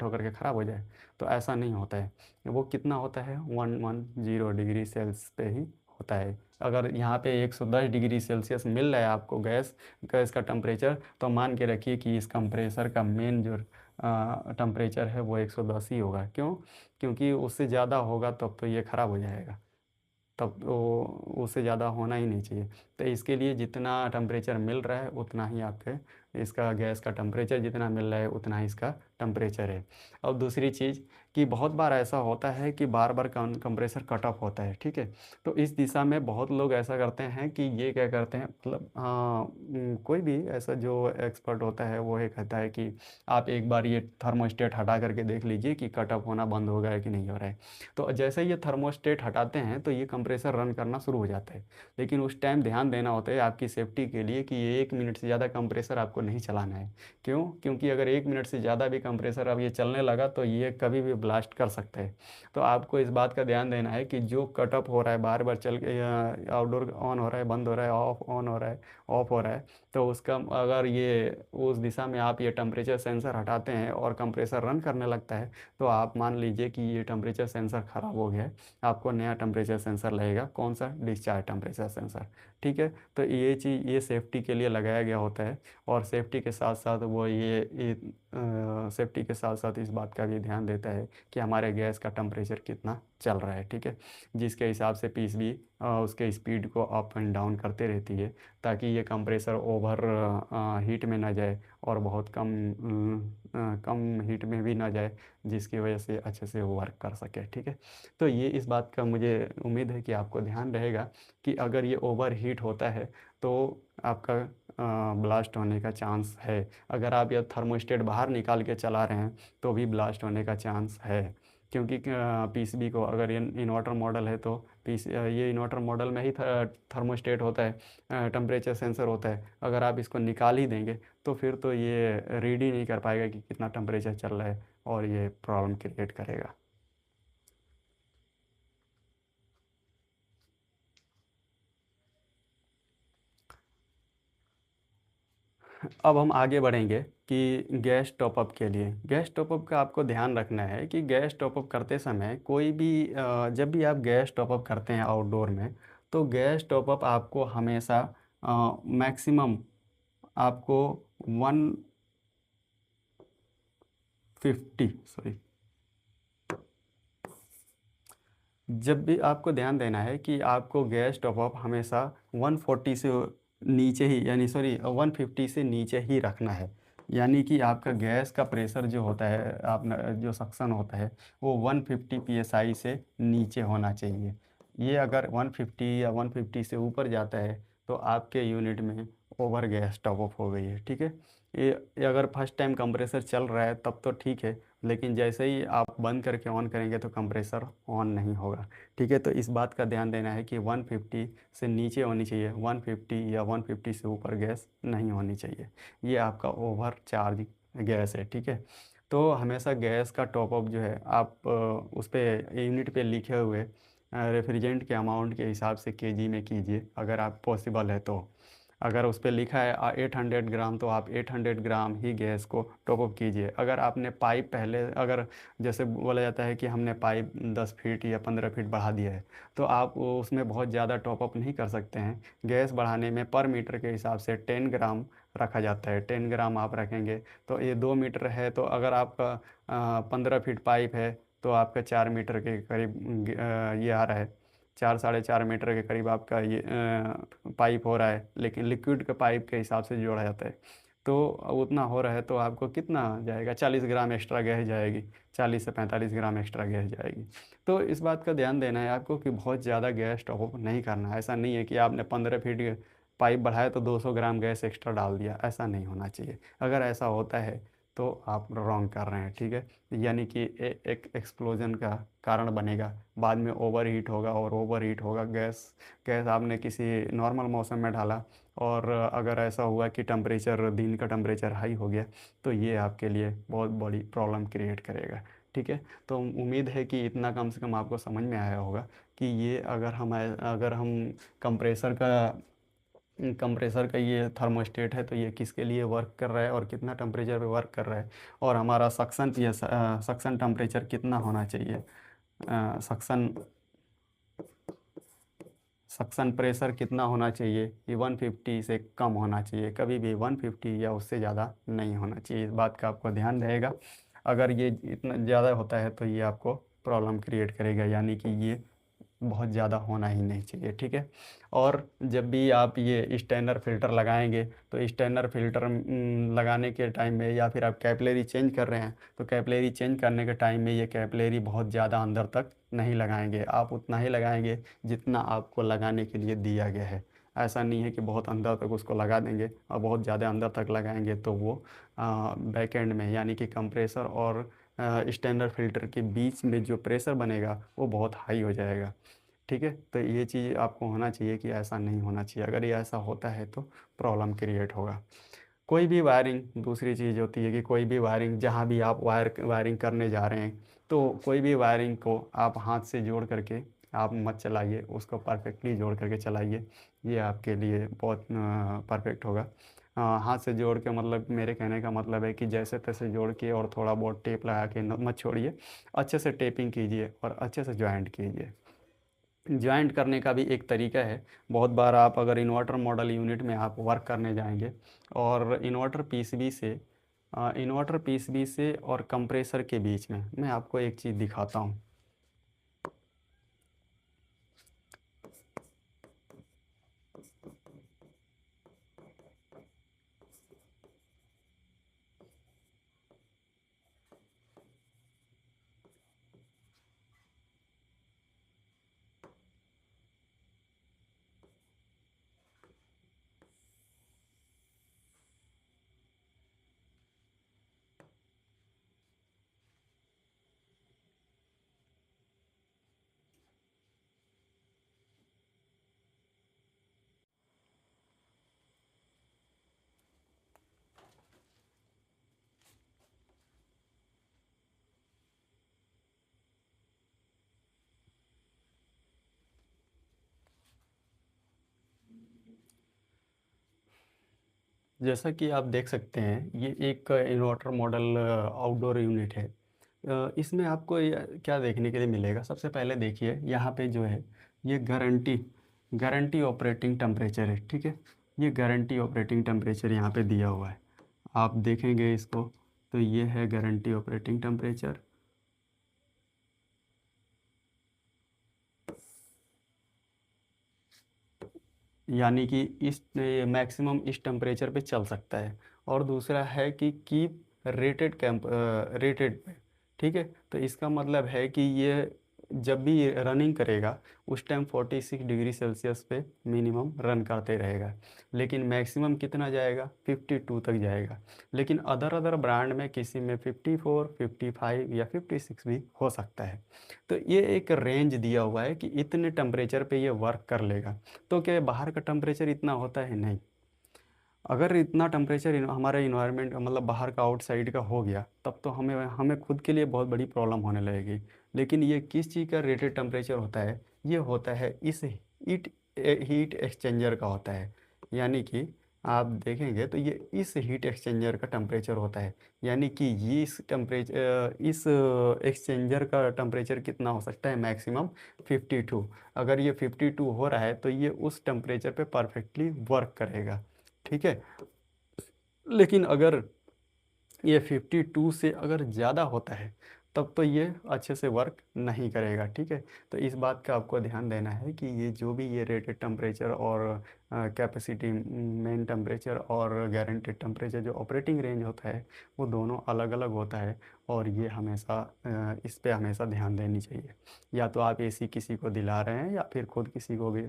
होकर के ख़राब हो जाए। तो ऐसा नहीं होता है। वो कितना होता है, 110 डिग्री सेल्सियस पे ही होता है। अगर यहाँ पे 110 डिग्री सेल्सियस मिल रहा है आपको गैस का टेम्परेचर, तो मान के रखिए कि इस कंप्रेसर का मेन जो टेम्परेचर है वो 110 ही होगा। क्यों? क्योंकि उससे ज़्यादा होगा तब तो ये ख़राब हो जाएगा, तब तो उससे ज़्यादा होना ही नहीं चाहिए। तो इसके लिए जितना टेम्परेचर मिल रहा है उतना ही आपके इसका गैस का टेम्परेचर जितना मिल रहा है उतना ही इसका टेम्परेचर है। और दूसरी चीज़ कि बहुत बार ऐसा होता है कि बार बार कंप्रेसर कट ऑफ होता है। ठीक है, तो इस दिशा में बहुत लोग ऐसा करते हैं कि ये क्या करते हैं, मतलब कोई भी ऐसा जो एक्सपर्ट होता है वो ये कहता है कि आप एक बार ये थर्मोस्टेट हटा करके देख लीजिए कि कट ऑफ होना बंद हो गया है कि नहीं हो रहा है। तो जैसे ही ये थर्मोस्टेट हटाते हैं तो ये कंप्रेसर रन करना शुरू हो जाता है। लेकिन उस टाइम ध्यान देना होता है आपकी सेफ्टी के लिए कि ये 1 मिनट से ज़्यादा कंप्रेसर आपको नहीं चलाना है। क्यों? क्योंकि अगर 1 मिनट से ज़्यादा भी कंप्रेसर अब ये चलने लगा तो ये कभी भी ब्लास्ट कर सकता है। तो आपको इस बात का ध्यान देना है कि जो कट ऑफ हो रहा है, बार बार चल के आउटडोर ऑन हो रहा है, बंद हो रहा है, ऑफ ऑन हो रहा है, ऑफ हो रहा है, तो उसका अगर ये उस दिशा में आप ये टेम्परेचर सेंसर हटाते हैं और कंप्रेसर रन करने लगता है, तो आप मान लीजिए कि ये टेम्परेचर सेंसर ख़राब हो गया है। आपको नया टेम्परेचर सेंसर लगेगा। कौन सा? Discharge temperature sensor. ठीक है, तो ये चीज़ ये सेफ्टी के लिए लगाया गया होता है। और सेफ्टी के साथ साथ वो ये सेफ्टी के साथ साथ इस बात का भी ध्यान देता है कि हमारे गैस का टेम्परेचर कितना चल रहा है। ठीक है, जिसके हिसाब से पीसीबी उसके स्पीड को अप एंड डाउन करते रहती है, ताकि ये कंप्रेसर ओवर हीट में ना जाए और बहुत कम हीट में भी ना जाए, जिसकी वजह से अच्छे से वो वर्क कर सके। ठीक है, तो ये इस बात का मुझे उम्मीद है कि आपको ध्यान रहेगा कि अगर ये ओवर हीट होता है तो आपका ब्लास्ट होने का चांस है। अगर आप यह थर्मोस्टेट बाहर निकाल के चला रहे हैं तो भी ब्लास्ट होने का चांस है। क्योंकि पीसीबी को अगर ये इन्वर्टर मॉडल है तो ये इन्वर्टर मॉडल में ही थर्मोस्टेट होता है, टेम्परेचर सेंसर होता है। अगर आप इसको निकाल ही देंगे तो फिर तो ये रीड ही नहीं कर पाएगा कि कितना टेम्परेचर चल रहा है, और ये प्रॉब्लम क्रिएट करेगा। अब हम आगे बढ़ेंगे कि गैस टॉपअप के लिए। गैस टॉपअप का आपको ध्यान रखना है कि गैस टॉपअप करते समय कोई भी जब भी आप गैस टॉपअप करते हैं आउटडोर में, तो गैस टॉपअप आपको हमेशा मैक्सिमम आपको 150 सॉरी, जब भी आपको ध्यान देना है कि आपको गैस टॉपअप हमेशा 140 से नीचे ही, यानी सॉरी 150 से नीचे ही रखना है। यानी कि आपका गैस का प्रेशर जो होता है, आप जो सक्शन होता है वो 150 psi से नीचे होना चाहिए। ये अगर 150 या 150 से ऊपर जाता है तो आपके यूनिट में ओवर गैस टॉपअप हो गई है। ठीक है, ये अगर फर्स्ट टाइम कंप्रेसर चल रहा है तब तो ठीक है, लेकिन जैसे ही आप बंद करके ऑन करेंगे तो कंप्रेसर ऑन नहीं होगा। ठीक है, तो इस बात का ध्यान देना है कि 150 से नीचे होनी चाहिए, 150 या 150 से ऊपर गैस नहीं होनी चाहिए। ये आपका ओवर चार्ज गैस है। ठीक है, तो हमेशा गैस का टॉप अप जो है आप उस पे यूनिट पे लिखे हुए रेफ्रिजरेंट के अमाउंट के हिसाब से केजी में कीजिए, अगर आप पॉसिबल है तो। अगर उस पे लिखा है 800 ग्राम, तो आप 800 ग्राम ही गैस को टॉप अप कीजिए। अगर आपने पाइप पहले, अगर जैसे बोला जाता है कि हमने पाइप 10 फीट या 15 फीट बढ़ा दिया है, तो आप उसमें बहुत ज़्यादा टॉप अप नहीं कर सकते हैं। गैस बढ़ाने में पर मीटर के हिसाब से 10 ग्राम रखा जाता है। 10 ग्राम आप रखेंगे तो ये 2 मीटर है, तो अगर आपका 15 फीट पाइप है तो आपका 4 मीटर के करीब ये आ रहा है। 4 साढ़े 4 मीटर के करीब आपका ये पाइप हो रहा है, लेकिन लिक्विड के पाइप के हिसाब से जोड़ा जाता है। तो उतना हो रहा है तो आपको कितना जाएगा, 40 ग्राम एक्स्ट्रा गैस जाएगी। 40 से 45 ग्राम एक्स्ट्रा गैस जाएगी। तो इस बात का ध्यान देना है आपको कि बहुत ज़्यादा गैस टॉप नहीं करना है। ऐसा नहीं है कि आपने 15 फीट पाइप बढ़ाया तो 200 ग्राम गैस एक्स्ट्रा डाल दिया, ऐसा नहीं होना चाहिए। अगर ऐसा होता है तो आप रॉन्ग कर रहे हैं, ठीक है। यानी कि एक एक्सप्लोजन का कारण बनेगा, बाद में ओवर हीट होगा, और ओवर हीट होगा गैस। गैस आपने किसी नॉर्मल मौसम में डाला, और अगर ऐसा हुआ कि टेम्परेचर, दिन का टेम्परेचर हाई हो गया, तो ये आपके लिए बहुत बड़ी प्रॉब्लम क्रिएट करेगा, ठीक है। तो उम्मीद है कि इतना कम से कम आपको समझ में आया होगा कि ये अगर हम कंप्रेसर का ये थर्मोस्टेट है, तो ये किसके लिए वर्क कर रहा है और कितना टेम्परेचर पे वर्क कर रहा है, और हमारा सक्शन टेम्परेचर कितना होना चाहिए, सक्शन सक्शन प्रेशर कितना होना चाहिए, ये 150 से कम होना चाहिए, कभी भी 150 या उससे ज़्यादा नहीं होना चाहिए। इस बात का आपको ध्यान रहेगा। अगर ये इतना ज़्यादा होता है तो ये आपको प्रॉब्लम क्रिएट करेगा, यानी कि ये बहुत ज़्यादा होना ही नहीं चाहिए, ठीक है। और जब भी आप ये स्टैंडर्ड फ़िल्टर लगाएंगे, तो स्टैंडर्ड फ़िल्टर लगाने के टाइम में, या फिर आप कैपिलरी चेंज कर रहे हैं, तो कैपिलरी चेंज करने के टाइम में ये कैपिलरी बहुत ज़्यादा अंदर तक नहीं लगाएंगे। आप उतना ही लगाएंगे जितना आपको लगाने के लिए दिया गया है। ऐसा नहीं है कि बहुत अंदर तक उसको लगा देंगे, और बहुत ज़्यादा अंदर तक लगाएंगे तो वो बैक एंड में, यानी कि कंप्रेसर और स्टैंडर्ड फ़िल्टर के बीच में जो प्रेशर बनेगा वो बहुत हाई हो जाएगा, ठीक है। तो ये चीज़ आपको होना चाहिए कि ऐसा नहीं होना चाहिए। अगर ये ऐसा होता है तो प्रॉब्लम क्रिएट होगा। कोई भी वायरिंग, दूसरी चीज़ होती है कि कोई भी वायरिंग, जहाँ भी आप वायरिंग करने जा रहे हैं, तो कोई भी वायरिंग को आप हाथ से जोड़ करके आप मत चलाइए, उसको परफेक्टली जोड़ करके चलाइए। ये आपके लिए बहुत परफेक्ट होगा। हाथ से जोड़ के मतलब, मेरे कहने का मतलब है कि जैसे तैसे जोड़ के और थोड़ा बहुत टेप लगा के मत छोड़िए। अच्छे से टेपिंग कीजिए और अच्छे से जॉइंट कीजिए। जॉइंट करने का भी एक तरीका है। बहुत बार आप अगर इन्वर्टर मॉडल यूनिट में आप वर्क करने जाएंगे, और इन्वर्टर पीसीबी से और कंप्रेसर के बीच में मैं आपको एक चीज़ दिखाता हूँ। जैसा कि आप देख सकते हैं, ये एक इन्वर्टर मॉडल आउटडोर यूनिट है। इसमें आपको क्या देखने के लिए मिलेगा, सबसे पहले देखिए यहाँ पे जो है, ये गारंटी ऑपरेटिंग टेम्परेचर है, ठीक है। ये गारंटी ऑपरेटिंग टेम्परेचर यहाँ पे दिया हुआ है। आप देखेंगे इसको, तो ये है गारंटी ऑपरेटिंग टेम्परेचर। यानी कि इस मैक्सिमम इस टेम्परेचर पे चल सकता है। और दूसरा है कि कीप रेटेड पे, ठीक है। तो इसका मतलब है कि ये जब भी रनिंग करेगा, उस टाइम 46 डिग्री सेल्सियस पे मिनिमम रन करते रहेगा। लेकिन मैक्सिमम कितना जाएगा, 52 तक जाएगा। लेकिन अदर अदर ब्रांड में किसी में 54, 55 या 56 भी हो सकता है। तो ये एक रेंज दिया हुआ है कि इतने टेम्परेचर पे ये वर्क कर लेगा। तो क्या बाहर का टेम्परेचर इतना होता है, नहीं। अगर इतना टेम्परेचर हमारे इन्वायरमेंट का मतलब बाहर का आउटसाइड का हो गया, तब तो हमें हमें खुद के लिए बहुत बड़ी प्रॉब्लम होने लगेगी। लेकिन ये किस चीज़ का रेटेड टेम्परेचर होता है? ये होता है इस हीट एक्सचेंजर का होता है। यानी कि आप देखेंगे तो ये इस हीट एक्सचेंजर का टेम्परेचर होता है। यानी कि ये इस एक्सचेंजर का टेम्परेचर कितना हो सकता है? मैक्सिमम 52। अगर ये 52 हो रहा है तो ये उस टेम्परेचर पे परफेक्टली वर्क करेगा। ठीक है। लेकिन अगर ये 52 से अगर ज़्यादा होता है, तब तो ये अच्छे से वर्क नहीं करेगा। ठीक है। तो इस बात का आपको ध्यान देना है कि ये जो भी ये रेटेड टेम्परेचर और कैपेसिटी मेन टेम्परेचर और गारंटेड टेम्परेचर जो ऑपरेटिंग रेंज होता है, वो दोनों अलग अलग होता है। और ये हमेशा इस पे हमेशा ध्यान देनी चाहिए। या तो आप एसी किसी को दिला रहे हैं, या फिर खुद किसी को भी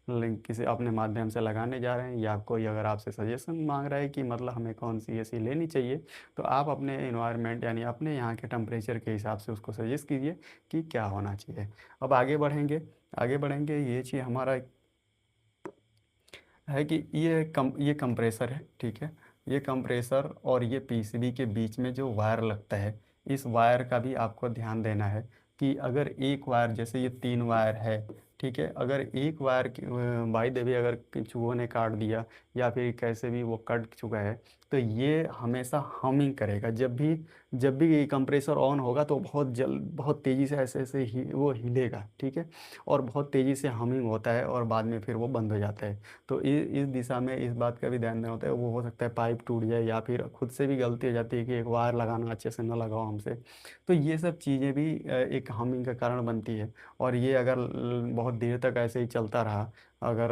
लिंक किसी अपने माध्यम से लगाने जा रहे हैं, या कोई अगर आपसे सजेशन मांग रहा है कि मतलब हमें कौन सी एसी लेनी चाहिए, तो आप अपने इन्वायरमेंट यानी अपने यहाँ के टेम्परेचर के हिसाब से उसको सजेस्ट कीजिए कि क्या होना चाहिए। अब आगे बढ़ेंगे। ये चीज़ हमारा है कि ये कंप्रेसर है। ठीक है। ये कंप्रेसर और ये पीसीबी के बीच में जो वायर लगता है, इस वायर का भी आपको ध्यान देना है कि अगर एक वायर, जैसे ये 3 वायर है, ठीक है, अगर एक वायर बाई द वे अगर चूहों ने काट दिया या फिर कैसे भी वो कट चुका है, तो ये हमेशा हमिंग करेगा। जब भी कंप्रेसर ऑन होगा तो बहुत तेज़ी से ऐसे ऐसे ही वो हिलेगा। ठीक है। और बहुत तेज़ी से हमिंग होता है और बाद में फिर वो बंद हो जाता है। तो इस दिशा में इस बात का भी ध्यान देना होता है। वो हो सकता है पाइप टूट जाए, या फिर खुद से भी गलती हो जाती है कि एक वायर लगाना अच्छे से ना लगाओ हमसे। तो ये सब चीज़ें भी एक हमिंग का कारण बनती है। और ये अगर बहुत देर तक ऐसे ही चलता रहा, अगर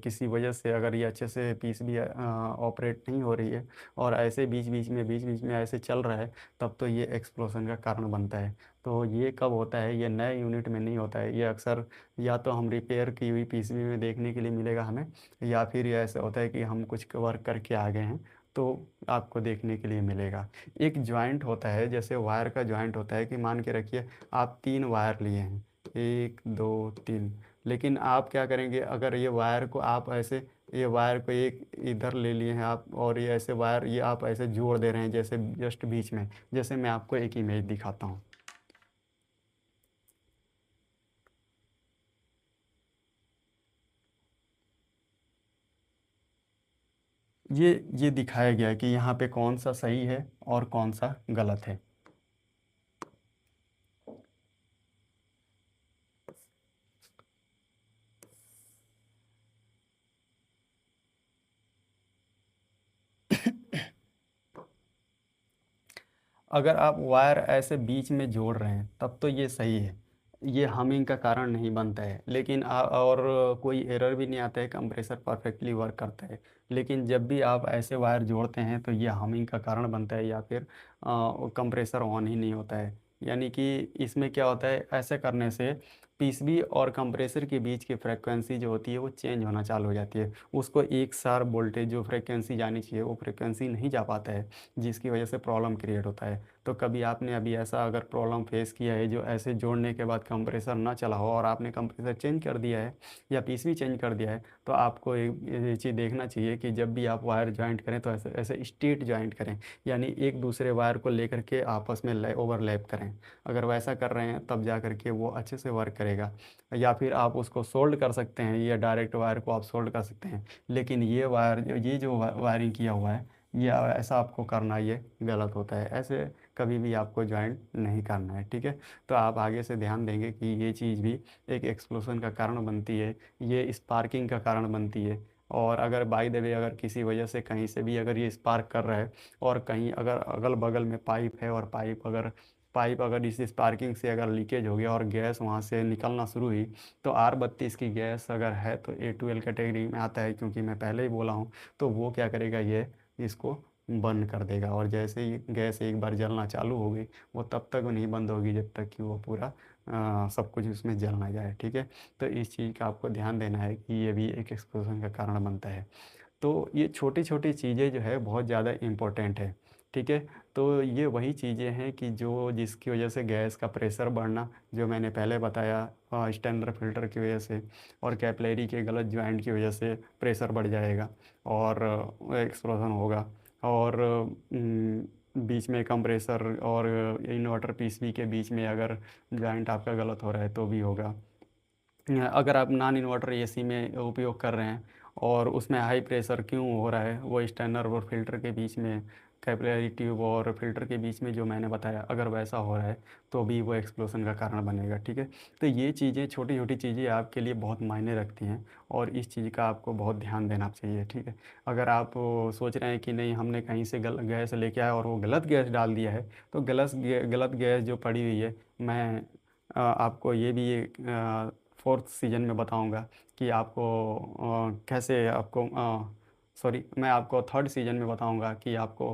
किसी वजह से अगर ये अच्छे से पीस भी ऑपरेट नहीं हो रही है, और ऐसे बीच बीच में ऐसे चल रहा है, तब तो ये एक्सप्लोजन का कारण बनता है। तो ये कब होता है? ये नए यूनिट में नहीं होता है। ये अक्सर या तो हम रिपेयर की हुई पीसीबी में देखने के लिए मिलेगा हमें, या फिर ये ऐसा होता है कि हम कुछ वर्क करके आ गए हैं, तो आपको देखने के लिए मिलेगा। एक जॉइंट होता है, जैसे वायर का जॉइंट होता है कि मान के रखिए आप 3 वायर लिए हैं, 1 2 3। लेकिन आप क्या करेंगे? अगर ये वायर को आप ऐसे, ये वायर को एक इधर ले लिए हैं आप, और ये ऐसे वायर ये आप ऐसे जोड़ दे रहे हैं जैसे जस्ट बीच में। जैसे मैं आपको एक इमेज दिखाता हूँ। ये दिखाया गया है कि यहाँ पे कौन सा सही है और कौन सा गलत है। अगर आप वायर ऐसे बीच में जोड़ रहे हैं, तब तो ये सही है। ये हमिंग का कारण नहीं बनता है। लेकिन और कोई एरर भी नहीं आता है, कंप्रेसर परफेक्टली वर्क करता है। लेकिन जब भी आप ऐसे वायर जोड़ते हैं, तो ये हमिंग का कारण बनता है, या फिर कंप्रेसर ऑन ही नहीं होता है। यानी कि इसमें क्या होता है, ऐसे करने से पीसीबी और कंप्रेसर के बीच की फ्रीक्वेंसी जो होती है वो चेंज होना चालू हो जाती है। उसको एक सार वोल्टेज जो फ्रीक्वेंसी जानी चाहिए, वो फ्रीक्वेंसी नहीं जा पाता है, जिसकी वजह से प्रॉब्लम क्रिएट होता है। तो कभी आपने अभी ऐसा अगर प्रॉब्लम फेस किया है, जो ऐसे जोड़ने के बाद कंप्रेसर ना चला हो, और आपने कंप्रेसर चेंज कर दिया है या पीसीबी चेंज कर दिया है, तो आपको ये चीज़ देखना चाहिए कि जब भी आप वायर ज्वाइंट करें, तो ऐसे ऐसे स्ट्रेट ज्वाइंट करें। यानी एक दूसरे वायर को लेकर के आपस में ओवरलैप करें। अगर वैसा कर रहे हैं, तब जा करके वो अच्छे से वर्क करेगा। या फिर आप उसको सोल्ड कर सकते हैं, या डायरेक्ट वायर को आप सोल्ड कर सकते हैं। लेकिन ये जो वायरिंग किया हुआ है, ये ऐसा आपको करना ये गलत होता है। ऐसे कभी भी आपको ज्वाइंट नहीं करना है। ठीक है। तो आप आगे से ध्यान देंगे कि ये चीज़ भी एक एक्सप्लोजन का कारण बनती है, ये स्पार्किंग का कारण बनती है। और अगर बाय द वे अगर किसी वजह से कहीं से भी अगर ये स्पार्क कर रहा है, और कहीं अगर अगल बगल में पाइप है, और पाइप अगर इस स्पार्किंग से अगर लीकेज हो गया और गैस वहाँ से निकलना शुरू हुई, तो R32 की गैस अगर है तो A2L कैटेगरी में आता है, क्योंकि मैं पहले ही बोला हूँ। तो वो क्या करेगा, ये इसको बंद कर देगा। और जैसे ही गैस एक बार जलना चालू हो गई, वो तब तक नहीं बंद होगी जब तक कि वो पूरा सब कुछ उसमें जल ना जाए। ठीक है। तो इस चीज़ का आपको ध्यान देना है कि ये भी एक एक्सप्लोजन का कारण बनता है। तो ये छोटी छोटी चीज़ें जो है बहुत ज़्यादा इम्पोर्टेंट है। ठीक है। तो ये वही चीज़ें हैं कि जो जिसकी वजह से गैस का प्रेशर बढ़ना, जो मैंने पहले बताया, स्टैंडर्ड फिल्टर की वजह से और कैपिलरी के गलत ज्वाइंट की वजह से प्रेशर बढ़ जाएगा और एक्सप्लोजन होगा। और बीच में कंप्रेसर और इन्वर्टर पीसीबी के बीच में अगर ज्वाइंट आपका गलत हो रहा है तो भी होगा। अगर आप नॉन इन्वर्टर एसी में उपयोग कर रहे हैं और उसमें हाई प्रेशर क्यों हो रहा है, वो स्टैंडर्ड और फिल्टर के बीच में, कैपिलरी ट्यूब और फिल्टर के बीच में जो मैंने बताया, अगर वैसा हो रहा है तो भी वो एक्सप्लोजन का कारण बनेगा। ठीक है। तो ये चीज़ें, छोटी छोटी चीज़ें आपके लिए बहुत मायने रखती हैं और इस चीज़ का आपको बहुत ध्यान देना चाहिए। ठीक है। अगर आप सोच रहे हैं कि नहीं हमने कहीं से गैस लेके आया और वो गलत गैस डाल दिया है, तो गलत गैस जो पड़ी हुई है, मैं आपको ये भी फोर्थ सीजन में बताऊंगा कि आपको कैसे आपको, सॉरी, मैं आपको थर्ड सीजन में बताऊंगा कि आपको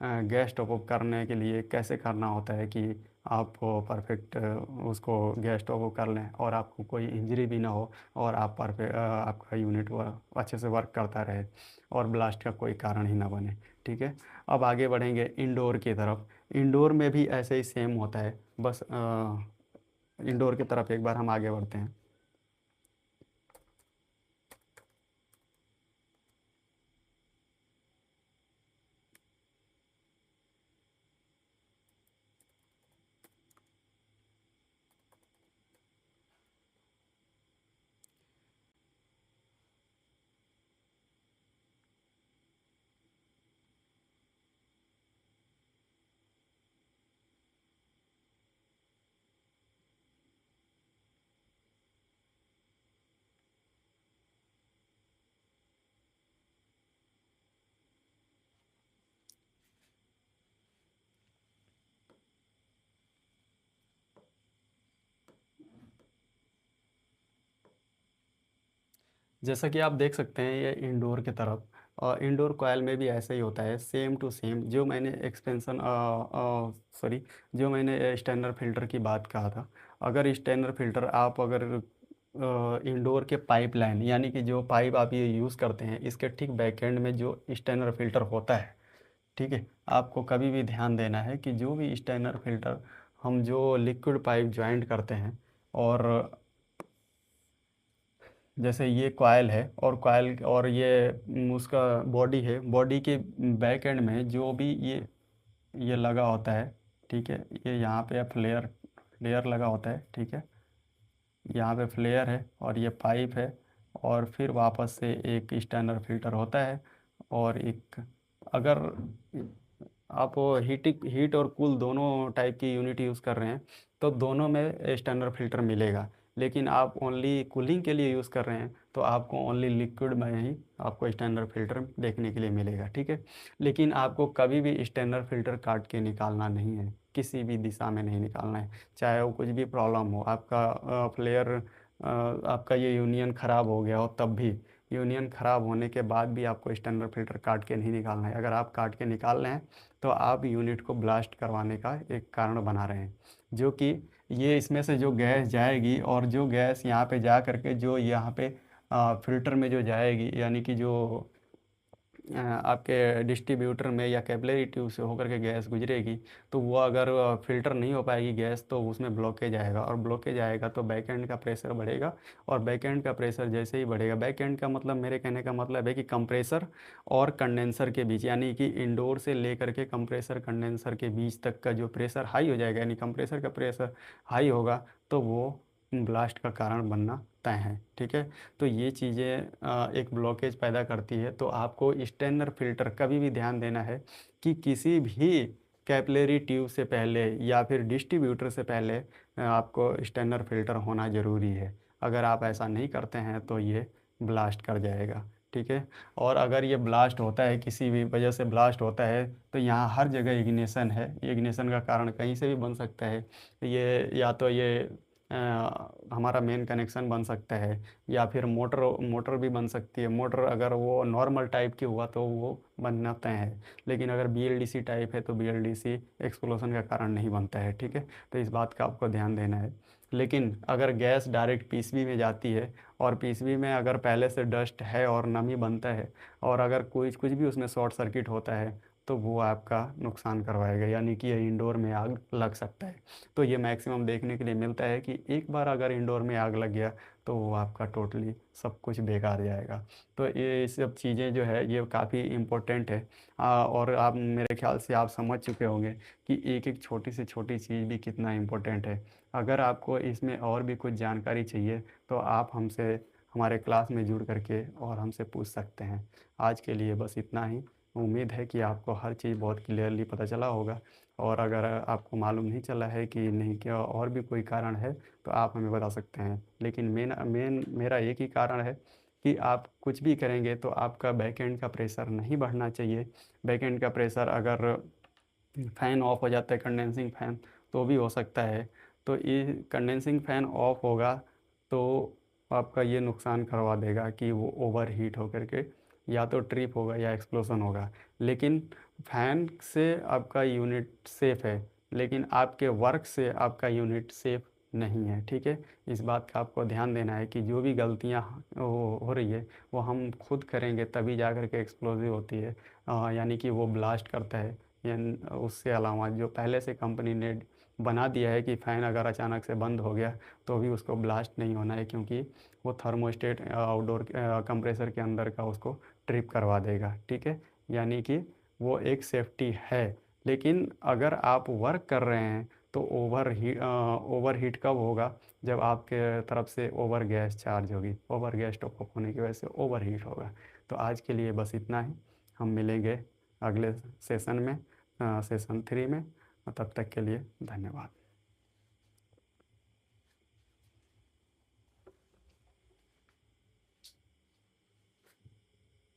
गैस टॉप अप करने के लिए कैसे करना होता है कि आप परफेक्ट उसको गैस टॉप अप कर लें और आपको कोई इंजरी भी ना हो और आप परफेक्ट आपका यूनिट अच्छे से वर्क करता रहे और ब्लास्ट का कोई कारण ही ना बने। ठीक है। अब आगे बढ़ेंगे इंडोर की तरफ। इंडोर में भी ऐसे ही सेम होता है, बस इंडोर की तरफ एक बार हम आगे बढ़ते हैं। जैसा कि आप देख सकते हैं ये इंडोर की तरफ, और इंडोर कॉयल में भी ऐसा ही होता है, सेम टू सेम। जो मैंने एक्सपेंशन, सॉरी, जो मैंने स्टैंडर्ड फिल्टर की बात कहा था, अगर स्टैंडर्ड फिल्टर आप अगर इंडोर के पाइपलाइन, यानी कि जो पाइप आप ये यूज़ करते हैं, इसके ठीक बैकएंड में जो स्टैंडर्ड फिल्टर होता है, ठीक है, आपको कभी भी ध्यान देना है कि जो भी स्टैंडर्ड फिल्टर हम जो लिक्विड पाइप ज्वाइंट करते हैं, और जैसे ये कॉयल है और कॉयल और ये उसका बॉडी है, बॉडी के बैक एंड में जो भी ये लगा होता है, ठीक है, ये यहाँ पे फ्लेयर फ्लेयर लगा होता है। ठीक है। यहाँ पे फ्लेयर है और ये पाइप है, और फिर वापस से एक स्टैंडर्ड फिल्टर होता है। और एक, अगर आप हीट और कूल दोनों टाइप की यूनिट यूज़ कर रहे हैं तो दोनों में स्टैंडर्ड फिल्टर मिलेगा। लेकिन आप ओनली कूलिंग के लिए यूज़ कर रहे हैं तो आपको ओनली लिक्विड में ही आपको स्टैंडर्ड फिल्टर देखने के लिए मिलेगा। ठीक है। लेकिन आपको कभी भी स्टैंडर्ड फिल्टर काट के निकालना नहीं है, किसी भी दिशा में नहीं निकालना है, चाहे वो कुछ भी प्रॉब्लम हो, आपका फ्लेयर, आपका ये यूनियन ख़राब हो गया हो, तब भी यूनियन ख़राब होने के बाद भी आपको स्टैंडर्ड फिल्टर काट के नहीं निकालना है। अगर आप काट के निकाल रहे हैं तो आप यूनिट को ब्लास्ट करवाने का एक कारण बना रहे हैं, जो कि ये इसमें से जो गैस जाएगी और जो गैस यहाँ पे जा करके जो यहाँ पे फिल्टर में जो जाएगी, यानी कि जो आपके डिस्ट्रीब्यूटर में या कैपिलरी ट्यूब से होकर के गैस गुजरेगी, तो वो अगर फ़िल्टर नहीं हो पाएगी गैस, तो उसमें ब्लॉकेज आएगा, और ब्लॉकेज आएगा तो बैक एंड का प्रेशर बढ़ेगा। और बैक एंड का प्रेशर जैसे ही बढ़ेगा, बैक एंड का मतलब, मेरे कहने का मतलब है कि कंप्रेसर और कंडेंसर के बीच, यानी कि इंडोर से लेकर के कंप्रेसर कंडेंसर के बीच तक का जो प्रेशर हाई हो जाएगा, यानी कंप्रेसर का प्रेशर हाई होगा, तो वो ब्लास्ट का कारण बनना तय है। ठीक है। तो ये चीज़ें एक ब्लॉकेज पैदा करती है। तो आपको स्टेनर फिल्टर कभी भी ध्यान देना है कि किसी भी कैपिलरी ट्यूब से पहले या फिर डिस्ट्रीब्यूटर से पहले आपको स्टेनर फिल्टर होना ज़रूरी है। अगर आप ऐसा नहीं करते हैं तो ये ब्लास्ट कर जाएगा। ठीक है। और अगर ये ब्लास्ट होता है, किसी भी वजह से ब्लास्ट होता है, तो यहाँ हर जगह इग्निशन है। इग्निशन का कारण कहीं से भी बन सकता है। ये या तो ये हमारा मेन कनेक्शन बन सकता है, या फिर मोटर मोटर भी बन सकती है। मोटर अगर वो नॉर्मल टाइप की हुआ तो वो बनना तय है, लेकिन अगर बीएलडीसी टाइप है तो बीएलडीसी एक्सप्लोजन का कारण नहीं बनता है। ठीक है। तो इस बात का आपको ध्यान देना है। लेकिन अगर गैस डायरेक्ट पीसीबी में जाती है और पीसीबी में अगर पहले से डस्ट है और नमी बनता है, और अगर कोई कुछ भी उसमें शॉर्ट सर्किट होता है, तो वो आपका नुकसान करवाएगा, यानी कि ये इंडोर में आग लग सकता है। तो ये मैक्सिमम देखने के लिए मिलता है कि एक बार अगर इंडोर में आग लग गया तो वो आपका टोटली सब कुछ बेकार जाएगा। तो ये सब चीज़ें जो है ये काफ़ी इम्पोर्टेंट है। और आप मेरे ख्याल से आप समझ चुके होंगे कि एक एक छोटी से छोटी चीज़ भी कितना इम्पोर्टेंट है। अगर आपको इसमें और भी कुछ जानकारी चाहिए तो आप हमसे हमारे क्लास में जुड़ करके और हमसे पूछ सकते हैं। आज के लिए बस इतना ही। उम्मीद है कि आपको हर चीज़ बहुत क्लियरली पता चला होगा, और अगर आपको मालूम नहीं चला है कि नहीं क्या और भी कोई कारण है तो आप हमें बता सकते हैं। लेकिन मेन मेरा एक ही कारण है कि आप कुछ भी करेंगे तो आपका बैकएंड का प्रेशर नहीं बढ़ना चाहिए। बैकएंड का प्रेशर अगर फ़ैन ऑफ हो जाता है, कंडेंसिंग फ़ैन, तो भी हो सकता है। तो ये कंडेंसिंग फ़ैन ऑफ होगा तो आपका ये नुकसान करवा देगा कि वो ओवर हीट होकर के या तो ट्रिप होगा या एक्सप्लोजन होगा। लेकिन फ़ैन से आपका यूनिट सेफ़ है, लेकिन आपके वर्क से आपका यूनिट सेफ़ नहीं है, ठीक है। इस बात का आपको ध्यान देना है कि जो भी गलतियाँ हो रही है वो हम खुद करेंगे तभी जा कर के एक्सप्लोजिव होती है, यानी कि वो ब्लास्ट करता है। या उससे अलावा जो पहले से कंपनी ने बना दिया है कि फ़ैन अगर अचानक से बंद हो गया तो भी उसको ब्लास्ट नहीं होना है, क्योंकि वो थर्मोस्टेट आउटडोर कंप्रेसर के अंदर का उसको ट्रिप करवा देगा, ठीक है। यानी कि वो एक सेफ्टी है। लेकिन अगर आप वर्क कर रहे हैं तो ओवर हीट कब होगा? जब आपके तरफ से ओवर गैस चार्ज होगी, ओवर गैस टॉप अप होने की वजह से ओवर हीट होगा। तो आज के लिए बस इतना ही। हम मिलेंगे अगले सेशन में, सेशन 3 में। तब तक के लिए धन्यवाद।